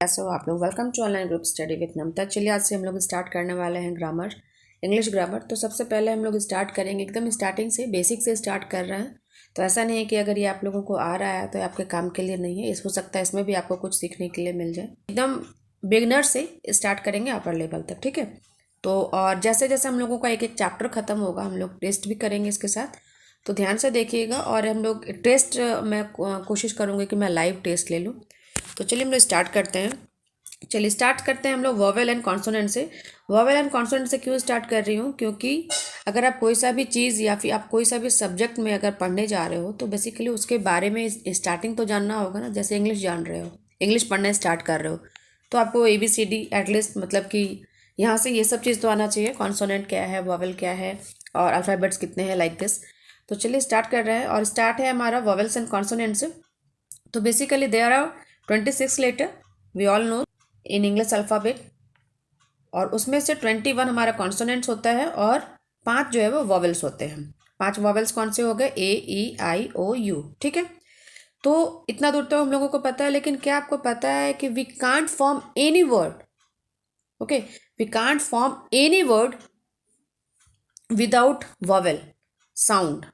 कैसे हो आप लोग। Welcome to online group study with Namta. चलिए आज से हम लोग स्टार्ट करने वाले हैं ग्रामर, इंग्लिश ग्रामर। तो सबसे पहले हम लोग स्टार्ट करेंगे एकदम स्टार्टिंग से, बेसिक से स्टार्ट कर रहे हैं। तो ऐसा नहीं है कि अगर ये आप लोगों को आ रहा है तो आपके काम के लिए नहीं है, इस हो सकता है इसमें भी आपको कुछ सीखने के लिए मिल जाए। एकदम बिगनर से स्टार्ट करेंगे अपर लेवल तक, ठीक है। तो और जैसे जैसे हम लोगों का एक एक चैप्टर खत्म होगा हम लोग टेस्ट भी करेंगे इसके साथ, तो ध्यान से देखिएगा। और हम लोग टेस्ट मैं कोशिश करूँगी कि मैं लाइव टेस्ट ले लूँ। तो चलिए हम लोग स्टार्ट करते हैं। चलिए स्टार्ट करते हैं हम लोग वोवेल एंड कॉन्सोनेंट से। वोवेल एंड कॉन्सोनेंट से क्यों स्टार्ट कर रही हूँ, क्योंकि अगर आप कोई सा भी चीज़ या फिर आप कोई सा भी सब्जेक्ट में अगर पढ़ने जा रहे हो तो बेसिकली उसके बारे में स्टार्टिंग तो जानना होगा ना। जैसे इंग्लिश जान रहे हो, इंग्लिश पढ़ना स्टार्ट कर रहे हो, तो आपको ABCD एटलीस्ट मतलब कि यहाँ से ये सब चीज़ तो आना चाहिए। कॉन्सोनेंट क्या है, वोवेल क्या है और अल्फ़ाबेट्स कितने हैं, लाइक दिस। तो चलिए स्टार्ट कर रहे हैं और स्टार्ट है हमारा वोवेल्स एंड कॉन्सोनेंट से। तो basically there are 26 letter, we all know, in English alphabet. और उसमें से 21 हमारा कॉन्सोनेंट्स होता है और 5 जो है वो वॉवेल्स होते हैं। 5 वॉवेल्स कौन से हो गए? A E I O U, ठीक है। तो इतना दूर तो हम लोगों को पता है, लेकिन क्या आपको पता है कि we can't form any word, okay, we can't form any word without vowel sound.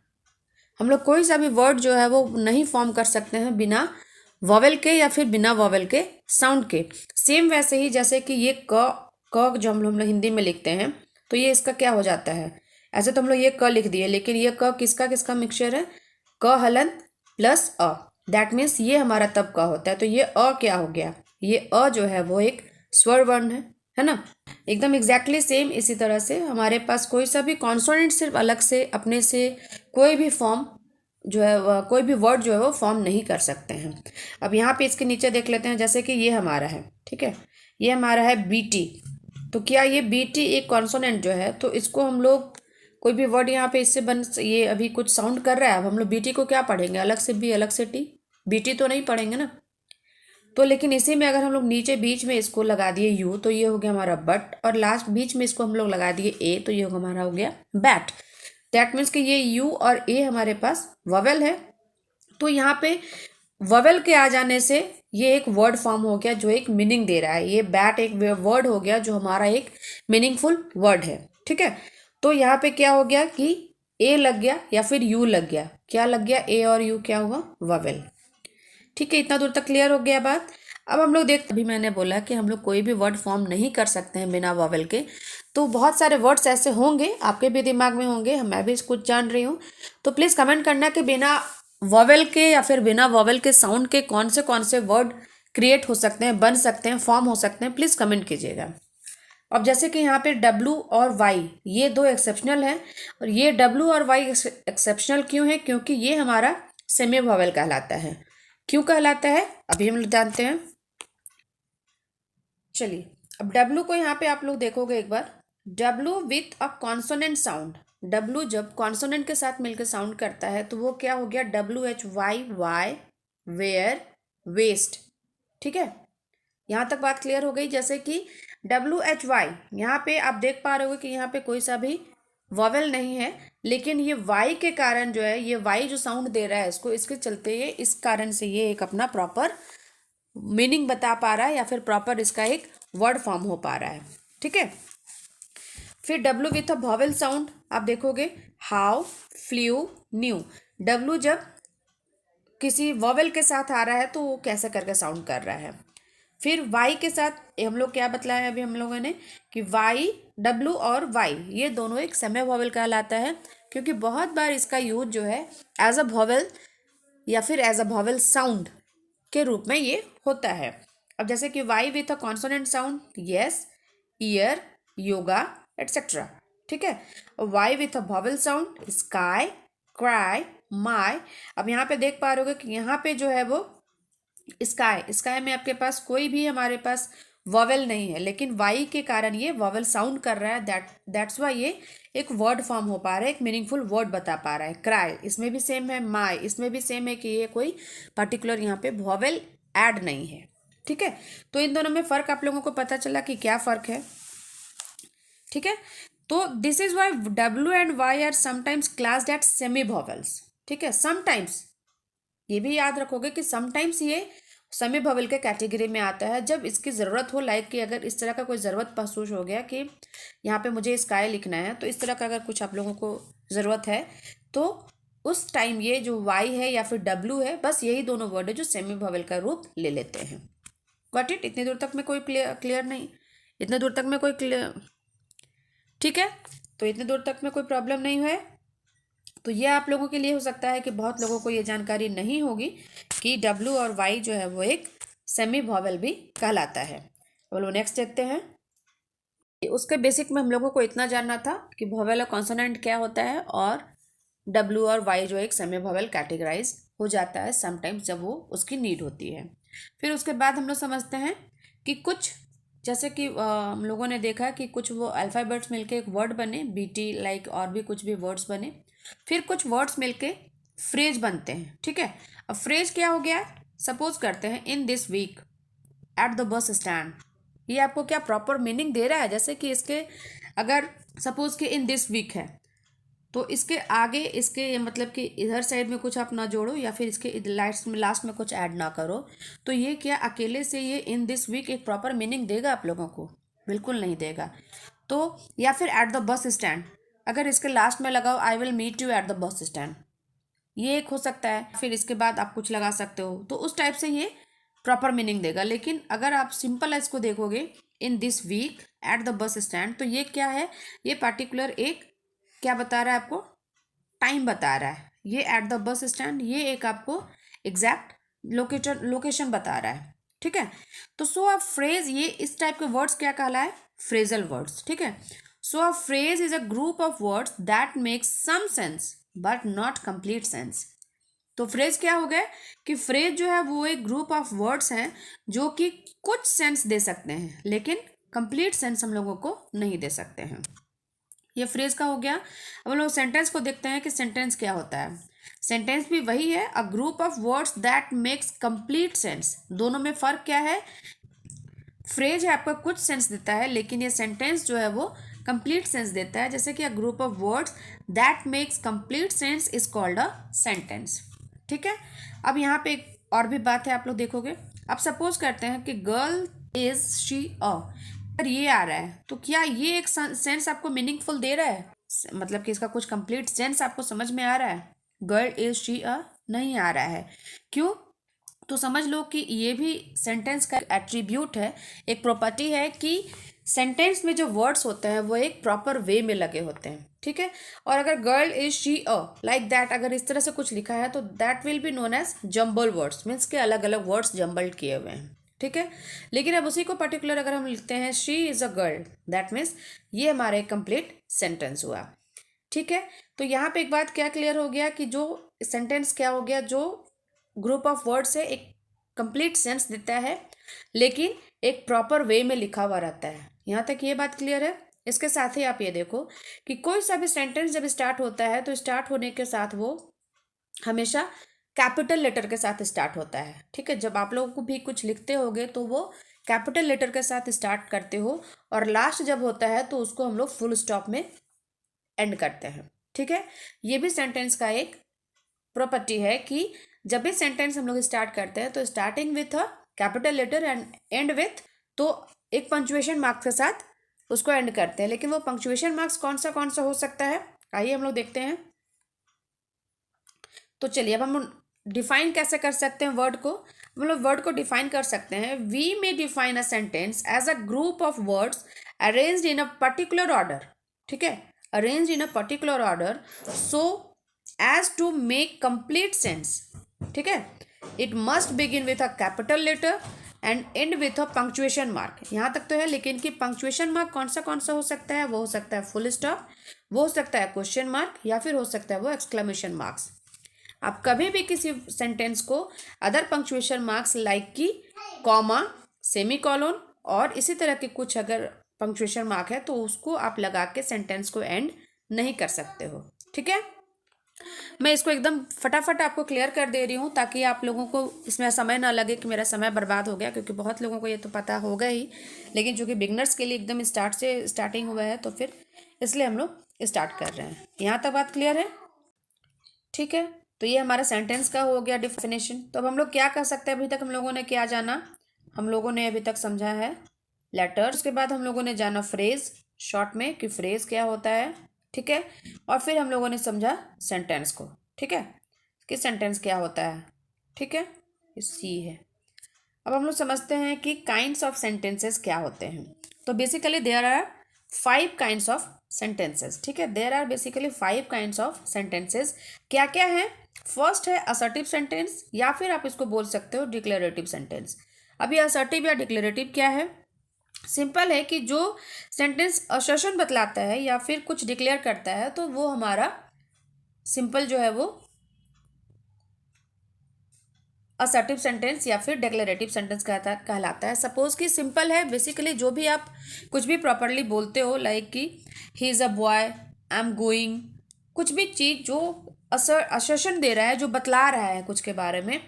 हम लोग कोई सा भी वर्ड जो है वो नहीं फॉर्म कर सकते हैं बिना वॉवेल के या फिर बिना वॉवेल के साउंड के। सेम वैसे ही जैसे कि ये क जो हम लोग हिंदी में लिखते हैं, तो ये इसका क्या हो जाता है? ऐसे तो हम लोग ये क लिख दिए, लेकिन ये क किसका किसका मिक्सचर है? क हलन प्लस अ, दैट मीन्स ये हमारा तब का होता है। तो ये अ क्या हो गया? ये अ जो है वो एक स्वर वर्ण है ना। एकदम एग्जैक्टली सेम इसी तरह से हमारे पास कोई सा भी कॉन्सोनेंट सिर्फ अलग से अपने से कोई भी फॉर्म जो है कोई भी वर्ड जो है वो फॉर्म नहीं कर सकते हैं। अब यहाँ पे इसके नीचे देख लेते हैं, जैसे कि ये हमारा है, ठीक है, ये हमारा है BT। तो क्या ये BT एक कॉन्सोनेंट जो है, तो इसको हम लोग कोई भी वर्ड यहाँ पे इससे ये अभी कुछ साउंड कर रहा है, अब हम लोग BT को क्या पढ़ेंगे? अलग से B अलग से T, BT तो नहीं पढ़ेंगे ना। तो लेकिन इसी में अगर हम लोग नीचे बीच में इसको लगा दिए U, तो ये हो गया हमारा बट, और लास्ट बीच में इसको हम लोग लगा दिए A, तो ये हमारा हो गया बैट। दैट मीन्स कि ये U और A हमारे पास ववेल है। तो यहाँ पे ववेल के आ जाने से ये एक वर्ड फॉर्म हो गया जो एक मीनिंग दे रहा है। ये बैट एक वर्ड हो गया जो हमारा एक मीनिंगफुल वर्ड है, ठीक है। तो यहाँ पे क्या हो गया कि A लग गया या फिर U लग गया। क्या लग गया? A और U क्या हुआ? ववेल, ठीक है। इतना दूर तक क्लियर हो गया बात। अब हम लोग देख, अभी मैंने बोला कि हम लोग कोई भी वर्ड फॉर्म नहीं कर सकते हैं बिना वॉवेल के। तो बहुत सारे वर्ड्स ऐसे होंगे, आपके भी दिमाग में होंगे, मैं भी कुछ जान रही हूँ। तो प्लीज़ कमेंट करना कि बिना वॉवेल के या फिर बिना वॉवेल के साउंड के कौन से वर्ड क्रिएट हो सकते हैं, बन सकते हैं, फॉर्म हो सकते हैं। प्लीज़ कमेंट कीजिएगा। अब जैसे कि यहाँ पे W और Y ये दो एक्सेप्शनल हैं, और ये W और Y एक्सेप्शनल क्यों है? क्योंकि ये हमारा सेमी वॉवेल कहलाता है। क्यों कहलाता है अभी हम लोग जानते हैं। चलिए अब W को यहाँ पे आप लोग देखोगे एक बार, W with a consonant sound. W जब कॉन्सोनेंट के साथ मिलकर साउंड करता है तो वो क्या हो गया? WHY, वाई, वेयर, वेस्ट, ठीक है। यहाँ तक बात क्लियर हो गई। जैसे कि WHY, यहाँ पे आप देख पा रहे हो कि यहाँ पे कोई सा भी वॉवेल नहीं है, लेकिन ये वाई के कारण जो है, ये वाई जो साउंड दे रहा है इसको, इसके चलते ये इस कारण से ये एक अपना प्रॉपर मीनिंग बता पा रहा है या फिर प्रॉपर इसका एक वर्ड फॉर्म हो पा रहा है, ठीक है। फिर W with a vowel sound आप देखोगे, हाउ, फ्ल्यू, न्यू। W जब किसी वॉवेल के साथ आ रहा है तो वो कैसे करके साउंड कर रहा है। फिर वाई के साथ हम लोग क्या बतलाया अभी हम लोगों ने कि वाई, W और वाई ये दोनों एक सेमी वॉवेल कहलाता है, क्योंकि बहुत बार इसका यूज जो है एज अ वॉवेल या फिर एज अ वॉवेल साउंड के रूप में ये होता है। अब जैसे कि Y with a consonant sound, yes, year, yoga, etcetera, ठीक है। Y with a vowel sound, sky, cry, my. अब यहाँ पे देख पा रहे हो कि यहाँ पे जो है वो स्काई, स्काई में आपके पास कोई भी हमारे पास वॉवेल नहीं है, लेकिन वाई के कारण ये वॉवेल साउंड कर रहा है। दैट्स वाई ये एक वर्ड फॉर्म हो पा रहा है, एक मीनिंगफुल वर्ड बता पा रहा है। क्राई, इसमें भी सेम है। माई, इसमें भी सेम है कि ये कोई पर्टिकुलर यहाँ पे वॉवेल ऐड नहीं है, ठीक है। तो इन दोनों में फ़र्क आप लोगों को पता चला कि क्या फ़र्क है, ठीक है। तो this is why W and Y are sometimes classed at semi vowels, ठीक है। समटाइम्स ये भी याद रखोगे कि समटाइम्स ये सेमी वोवेल के कैटेगरी में आता है जब इसकी ज़रूरत हो, लाइक कि अगर इस तरह का कोई ज़रूरत महसूस हो गया कि यहाँ पे मुझे स्काई लिखना है, तो इस तरह का अगर कुछ आप लोगों को ज़रूरत है तो उस टाइम ये जो वाई है या फिर डब्ल्यू है, बस यही दोनों वर्ड है जो सेमी वोवेल का रूप ले लेते हैं। Got it? इतनी दूर तक में कोई क्लियर नहीं? इतने दूर तक में कोई क्लियर? ठीक है, तो इतने दूर तक में कोई प्रॉब्लम नहीं है। तो ये आप लोगों के लिए हो सकता है कि बहुत लोगों को ये जानकारी नहीं होगी कि डब्ल्यू और वाई जो है वो एक सेमी वोवेल भी कहलाता है। बोलो नेक्स्ट देखते हैं। उसके बेसिक में हम लोगों को इतना जानना था कि वोवेल और कॉन्सोनेंट क्या होता है, और डब्ल्यू और वाई जो एक सेमी वोवेल कैटेगराइज हो जाता है समटाइम्स जब वो उसकी नीड होती है। फिर उसके बाद हम लोग समझते हैं कि कुछ, जैसे कि हम लोगों ने देखा कि कुछ वो अल्फ़ाबेट्स मिलके एक वर्ड बने, बीटी लाइक, और भी कुछ भी वर्ड्स बने। फिर कुछ वर्ड्स मिलके फ्रेज बनते हैं। ठीक है, अब फ्रेज क्या हो गया? सपोज करते हैं in this week at the bus stand. ये आपको क्या प्रॉपर मीनिंग दे रहा है? जैसे कि इसके अगर सपोज कि इन दिस वीक है तो इसके आगे इसके मतलब कि इधर साइड में कुछ आप ना जोड़ो या फिर इसके लास्ट में कुछ ऐड ना करो, तो ये क्या अकेले से ये इन दिस वीक एक प्रॉपर मीनिंग देगा आप लोगों को? बिल्कुल नहीं देगा। तो या फिर एट द बस स्टैंड, अगर इसके लास्ट में लगाओ I will meet you at the bus stand, ये एक हो सकता है। फिर इसके बाद आप कुछ लगा सकते हो, तो उस टाइप से ये प्रॉपर मीनिंग देगा। लेकिन अगर आप सिंपल इसको देखोगे in this week at the bus stand, तो ये क्या है? ये पार्टिकुलर एक क्या बता रहा है आपको? टाइम बता रहा है। ये एट द बस स्टैंड ये एक आपको एग्जैक्ट लोकेशन बता रहा है। ठीक है, तो सो अ फ्रेज, ये इस टाइप के वर्ड्स क्या कहला है? Phrasal words. ठीक है, so a phrase is a group of words that makes some sense but not complete sense. तो फ्रेज क्या हो गया कि फ्रेज जो है वो एक ग्रुप ऑफ वर्ड्स हैं जो कि कुछ सेंस दे सकते हैं लेकिन कंप्लीट सेंस हम लोगों को नहीं दे सकते हैं। ये फ्रेज का हो गया। अब हम लोग सेंटेंस को देखते हैं कि सेंटेंस क्या होता है। सेंटेंस भी वही है, अ group of words that makes complete sense. दोनों में फर्क क्या है? फ्रेज है आपका कुछ सेंस देता है, लेकिन ये सेंटेंस जो है वो कंप्लीट सेंस देता है। जैसे कि अ group of words that makes complete sense is called a sentence. ठीक है, अब यहाँ पे एक और भी बात है, आप लोग देखोगे। अब सपोज करते हैं कि गर्ल इज शी अ, अगर ये आ रहा है तो क्या ये एक सेंस आपको मीनिंगफुल दे रहा है? मतलब कि इसका कुछ कंप्लीट सेंस आपको समझ में आ रहा है? गर्ल इज शी अ नहीं आ रहा है। क्यों? तो समझ लो कि ये भी सेंटेंस का एट्रीब्यूट है, एक प्रॉपर्टी है कि सेंटेंस में जो वर्ड्स होते हैं वो एक प्रॉपर वे में लगे होते हैं। ठीक है, और अगर girl is she a like that अगर इस तरह से कुछ लिखा है तो that will be known as jumble words, means के अलग अलग वर्ड्स जम्बल्ड किए हुए हैं। ठीक है, लेकिन अब उसी को पर्टिकुलर अगर हम लिखते हैं she is a girl, that means ये हमारा एक कंप्लीट सेंटेंस हुआ। ठीक है, तो यहाँ पे एक बात क्या क्लियर हो गया कि जो सेंटेंस क्या हो गया, जो ग्रुप ऑफ वर्ड्स है एक कंप्लीट सेंस देता है लेकिन एक प्रॉपर वे में लिखा हुआ रहता है। यहाँ तक ये बात क्लियर है। इसके साथ ही आप ये देखो कि कोई सा भी सेंटेंस जब स्टार्ट होता है तो स्टार्ट होने के साथ वो हमेशा कैपिटल लेटर के साथ स्टार्ट होता है। ठीक है, जब आप लोगों को भी कुछ लिखते होगे तो वो कैपिटल लेटर के साथ स्टार्ट करते हो, और लास्ट जब होता है तो उसको हम लोग फुल स्टॉप में एंड करते हैं। ठीक है, ये भी सेंटेंस का एक प्रॉपर्टी है कि जब भी सेंटेंस हम लोग स्टार्ट करते हैं तो starting with a capital letter and end with, तो एक पंक्चुएशन मार्क्स के साथ उसको एंड करते हैं। लेकिन वो पंक्चुएशन मार्क्स कौन सा हो सकता है, आइए हम लोग देखते हैं। तो चलिए अब हम डिफाइन कैसे कर सकते हैं वर्ड को। हम लोग वर्ड को डिफाइन कर सकते हैं, we may define a sentence as a group of words arranged in a particular order. ठीक है, arranged in a particular order so as to make complete sense. ठीक है, it must begin with a capital letter and end with a punctuation mark। यहाँ तक तो है, लेकिन कि punctuation mark कौन सा हो सकता है? वो हो सकता है फुल स्टॉप, वो हो सकता है क्वेश्चन मार्क, या फिर हो सकता है वो एक्सक्लेमेशन मार्क्स। आप कभी भी किसी सेंटेंस को अदर पंक्चुएशन मार्क्स लाइक की कॉमा, सेमी कॉलोन और इसी तरह के कुछ अगर पंक्चुएशन मार्क है तो उसको आप लगा के सेंटेंस को एंड नहीं कर सकते हो। ठीक है, मैं इसको एकदम फटाफट आपको क्लियर कर दे रही हूँ ताकि आप लोगों को इसमें समय ना लगे कि मेरा समय बर्बाद हो गया, क्योंकि बहुत लोगों को ये तो पता होगा ही, लेकिन चूँकि बिगनर्स के लिए एकदम स्टार्टिंग हुआ है तो फिर इसलिए हम लोग स्टार्ट कर रहे हैं। यहाँ तक बात क्लियर है? ठीक है, तो ये हमारा सेंटेंस का हो गया डिफिनेशन। तो अब हम लोग क्या कर सकते हैं, अभी तक हम लोगों ने क्या जाना, हम लोगों ने अभी तक समझा है लेटर्स, उसके बाद हम लोगों ने जाना फ्रेज शॉर्ट में कि फ्रेज क्या होता है, ठीक है, और फिर हम लोगों ने समझा सेंटेंस को, ठीक है, कि सेंटेंस क्या होता है, ठीक है, सी है। अब हम लोग समझते हैं कि काइंड्स ऑफ सेंटेंसेस क्या होते हैं। तो basically there are 5 kinds of sentences, ठीक है, there are basically 5 kinds of sentences. क्या क्या है? फर्स्ट है असर्टिव सेंटेंस, या फिर आप इसको बोल सकते हो डिक्लेरेटिव सेंटेंस। अभी असर्टिव या डिक्लेरेटिव क्या है? सिंपल है कि जो सेंटेंस असर्शन बतलाता है या फिर कुछ डिक्लेयर करता है, तो वो हमारा सिंपल जो है वो असर्टिव सेंटेंस या फिर डिक्लेरेटिव सेंटेंस कहलाता है। सपोज कि सिंपल है, बेसिकली जो भी आप कुछ भी प्रॉपरली बोलते हो, लाइक कि he is a boy, I am going, कुछ भी चीज़ जो असर्शन दे रहा है, जो बतला रहा है कुछ के बारे में,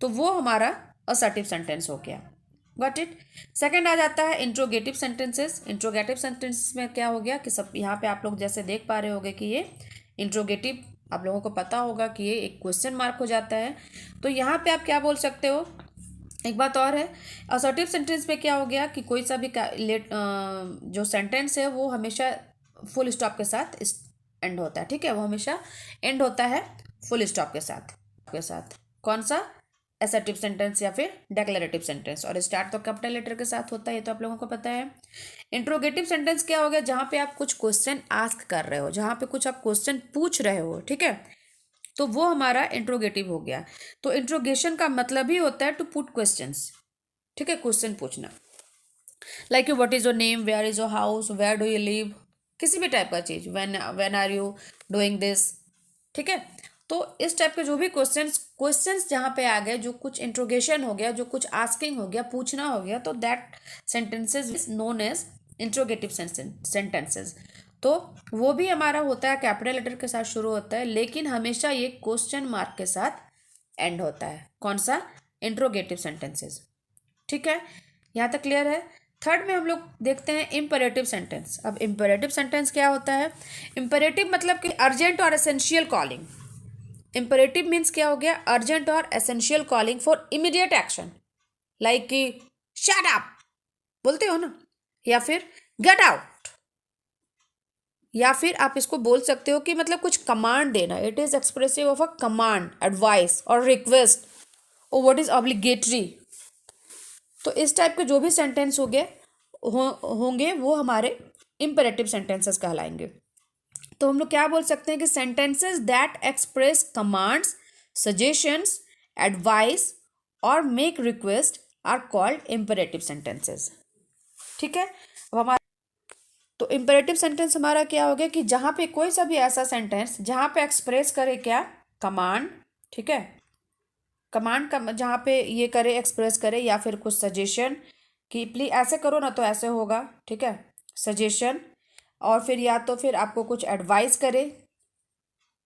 तो वो हमारा असर्टिव सेंटेंस हो गया। Got it. सेकेंड आ जाता है इंट्रोगेटिव सेंटेंसेस। इंट्रोगेटिव सेंटेंसेस में क्या हो गया कि सब यहाँ पे आप लोग जैसे देख पा रहे होगे कि ये इंट्रोगेटिव, आप लोगों को पता होगा कि ये एक क्वेश्चन मार्क हो जाता है। तो यहाँ पे आप क्या बोल सकते हो, एक बात और है, असर्टिव सेंटेंस में क्या हो गया कि कोई सा भी जो सेंटेंस है वो हमेशा फुल स्टॉप के साथ एंड होता है, ठीक है, वो हमेशा एंड होता है फुल स्टॉप के साथ कौन सा, असर्टिव सेंटेंस या फिर डेक्लेरेटिव सेंटेंस, और स्टार्ट तो कैपिटल लेटर के साथ होता है, ये तो आप लोगों को पता है। इंट्रोगेटिव सेंटेंस क्या हो गया, जहाँ पे आप कुछ क्वेश्चन आस्क कर रहे हो, जहाँ पे कुछ आप क्वेश्चन पूछ रहे हो, ठीक है, तो वो हमारा इंट्रोगेटिव हो गया। तो इंट्रोगेशन का मतलब ही होता है टू पुट क्वेश्चंस, ठीक है, क्वेश्चन पूछना, like what is your name, where is your house, where do you live, किसी भी टाइप का चीज, when are you doing this, ठीक है। तो इस टाइप के जो भी क्वेश्चंस जहाँ पे आ गए, जो कुछ इंट्रोगेशन हो गया, जो कुछ आस्किंग हो गया, पूछना हो गया, तो that sentences is known as interrogative sentences. तो वो भी हमारा होता है कैपिटल लेटर के साथ शुरू होता है, लेकिन हमेशा ये क्वेश्चन मार्क के साथ एंड होता है। कौन सा? इंट्रोगेटिव सेंटेंसेस, ठीक है, यहाँ तक क्लियर है। थर्ड में हम लोग देखते हैं इम्पेरेटिव सेंटेंस। अब इम्पेरेटिव सेंटेंस क्या होता है? इम्पेरेटिव मतलब कि अर्जेंट और एसेंशियल कॉलिंग। इम्पेरेटिव मीन्स क्या हो गया? अर्जेंट और essential calling for immediate action, like कि शट अप बोलते हो ना, या फिर गेट आउट, या फिर आप इसको बोल सकते हो कि मतलब कुछ कमांड देना, it is expressive of a command, advice और रिक्वेस्ट, और व्हाट इज ऑब्लिगेटरी। तो इस टाइप के जो भी सेंटेंस होंगे वो हमारे इम्पेरेटिव सेंटेंसेस कहलाएंगे। तो हम लोग क्या बोल सकते हैं कि sentences that express commands, suggestions, advice और make request are called imperative sentences, ठीक है। अब हमारा तो इम्पेरेटिव सेंटेंस हमारा क्या हो गया कि जहाँ पे कोई सा भी ऐसा सेंटेंस जहाँ पे एक्सप्रेस करे क्या, कमांड, ठीक है, कमांड का जहाँ पे ये करे, एक्सप्रेस करे, या फिर कुछ सजेशन कि प्लीज ऐसे करो ना तो ऐसे होगा, ठीक है, सजेशन, और फिर या तो फिर आपको कुछ एडवाइस करे,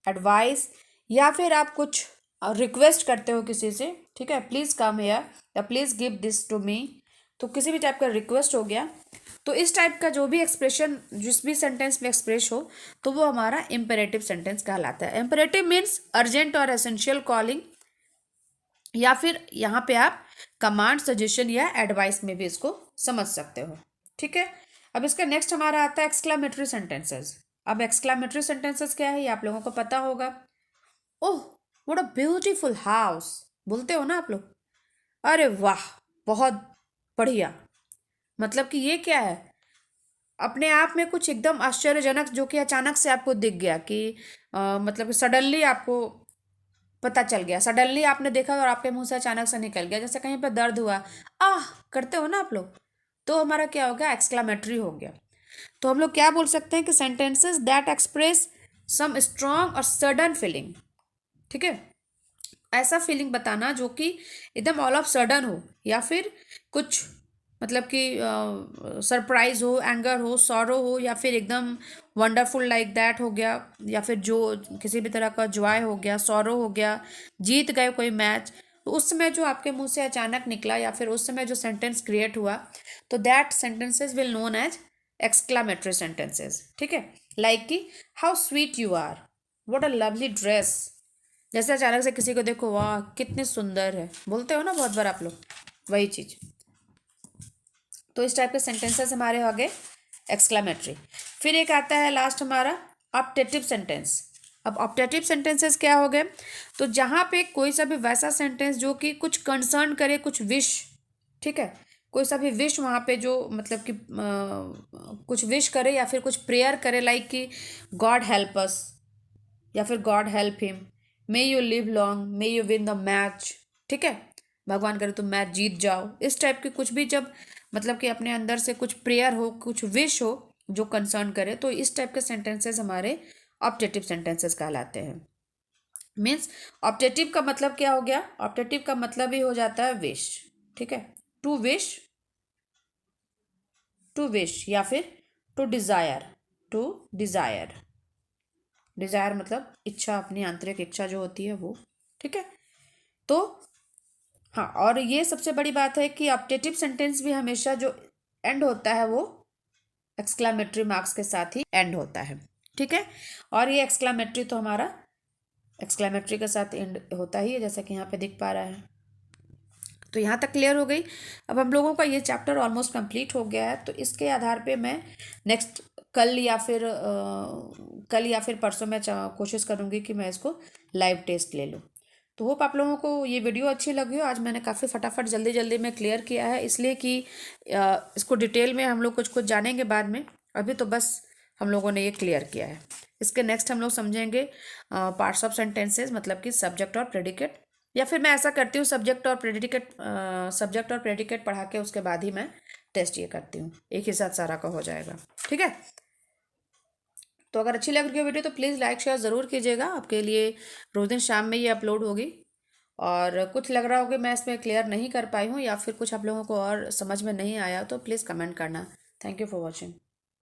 एडवाइस, या फिर आप कुछ रिक्वेस्ट करते हो किसी से, ठीक है, प्लीज़ कम हियर या please give this to me, तो किसी भी टाइप का रिक्वेस्ट हो गया। तो इस टाइप का जो भी एक्सप्रेशन जिस भी सेंटेंस में एक्सप्रेस हो, तो वो हमारा इम्पेरेटिव सेंटेंस कहलाता है। इम्पेरेटिव मीन्स अर्जेंट और एसेंशियल कॉलिंग, या फिर यहाँ पे आप कमांड, सजेशन या एडवाइस में भी इसको समझ सकते हो, ठीक है। अब इसका नेक्स्ट हमारा आता है एक्सक्लामेटरी सेंटेंसेस। अब एक्सक्लामेटरी सेंटेंसेस क्या है ये आप लोगों को पता होगा। Oh what a beautiful house बोलते हो ना आप लोग, अरे वाह बहुत बढ़िया, मतलब कि ये क्या है, अपने आप में कुछ एकदम आश्चर्यजनक, जो कि अचानक से आपको दिख गया कि मतलब कि सडनली आपको पता चल गया, सडनली आपने देखा और आपके मुंह से अचानक से निकल गया, जैसे कहीं पर दर्द हुआ, आह करते हो ना आप लोग, तो हमारा क्या हो गया? एक्सक्लामेटरी हो गया। तो हम लोग क्या बोल सकते हैं कि sentences that express some strong और सडन फीलिंग, ठीक है, ऐसा फीलिंग बताना जो कि एकदम ऑल ऑफ सडन हो, या फिर कुछ मतलब कि सरप्राइज हो, एंगर हो, सॉरो हो, या फिर एकदम वंडरफुल लाइक दैट हो गया, या फिर जो किसी भी तरह का जॉय हो गया, सॉरो हो गया, जीत गए कोई मैच, तो उस समय जो आपके मुंह से अचानक निकला, या फिर उस समय जो सेंटेंस क्रिएट हुआ, तो that sentences will known as exclamatory sentences, ठीक है, लाइक कि how sweet you are, what a lovely dress, जैसे अचानक से किसी को देखो, वाह कितनी सुंदर है, बोलते हो ना बहुत बार आप लोग, वही चीज़। तो इस टाइप के सेंटेंसेस हमारे हो गए एक्सक्लामेटरी। फिर एक आता है लास्ट हमारा ऑप्टेटिव सेंटेंस। अब ऑप्टेटिव सेंटेंसेस क्या हो गए? तो जहाँ पे कोई सा भी वैसा सेंटेंस जो कि कुछ कंसर्न करे, कुछ विश, ठीक है, कोई सा भी विश वहाँ पे जो मतलब कि कुछ विश करे या फिर कुछ प्रेयर करे, लाइक कि गॉड हेल्प अस, या फिर God help him, may you live long, may you win the match, ठीक है, भगवान करे तुम मैच जीत जाओ, इस टाइप के कुछ भी जब मतलब कि अपने अंदर से कुछ प्रेयर हो, कुछ विश हो जो कंसर्न करे, तो इस टाइप के सेंटेंसेस हमारे ऑप्टेटिव सेंटेंसेस कहलाते हैं। मीन्स ऑप्टेटिव का मतलब क्या हो गया? ऑप्टेटिव का मतलब ही हो जाता है विश, ठीक है, टू विश, टू विश या फिर to desire, to desire, desire मतलब इच्छा, अपनी आंतरिक इच्छा जो होती है वो, ठीक है। तो हाँ, और ये सबसे बड़ी बात है कि ऑप्टेटिव सेंटेंस भी हमेशा जो एंड होता है वो एक्सक्लामेटरी मार्क्स के साथ ही एंड होता है, ठीक है। और ये एक्सक्लामेटरी तो हमारा एक्सक्लामेटरी के साथ एंड होता ही है, जैसा कि यहाँ पे दिख पा रहा है। तो यहाँ तक क्लियर हो गई। अब हम लोगों का ये चैप्टर ऑलमोस्ट कंप्लीट हो गया है, तो इसके आधार पे मैं नेक्स्ट कल या फिर परसों मैं कोशिश करूँगी कि मैं इसको लाइव टेस्ट ले लूँ। तो होप आप लोगों को ये वीडियो अच्छी लगी हो। आज मैंने काफ़ी फटाफट जल्दी जल्दी में क्लियर किया है, इसलिए कि इसको डिटेल में हम लोग कुछ कुछ जानेंगे बाद में, अभी तो बस हम लोगों ने ये क्लियर किया है। इसके नेक्स्ट हम लोग समझेंगे पार्ट्स ऑफ सेंटेंसेस, मतलब कि सब्जेक्ट और प्रेडिकेट, या फिर मैं ऐसा करती हूँ सब्जेक्ट और प्रेडिकेट पढ़ा के उसके बाद ही मैं टेस्ट ये करती हूँ, एक ही साथ सारा का हो जाएगा, ठीक है। तो अगर अच्छी लग रही हो वीडियो तो प्लीज़ लाइक शेयर ज़रूर कीजिएगा, आपके लिए रोज़ दिन शाम में ये अपलोड होगी। और कुछ लग रहा हो कि मैं इसमें क्लियर नहीं कर पाई हूँ या फिर कुछ आप लोगों को और समझ में नहीं आया तो प्लीज़ कमेंट करना। Thank you for watching.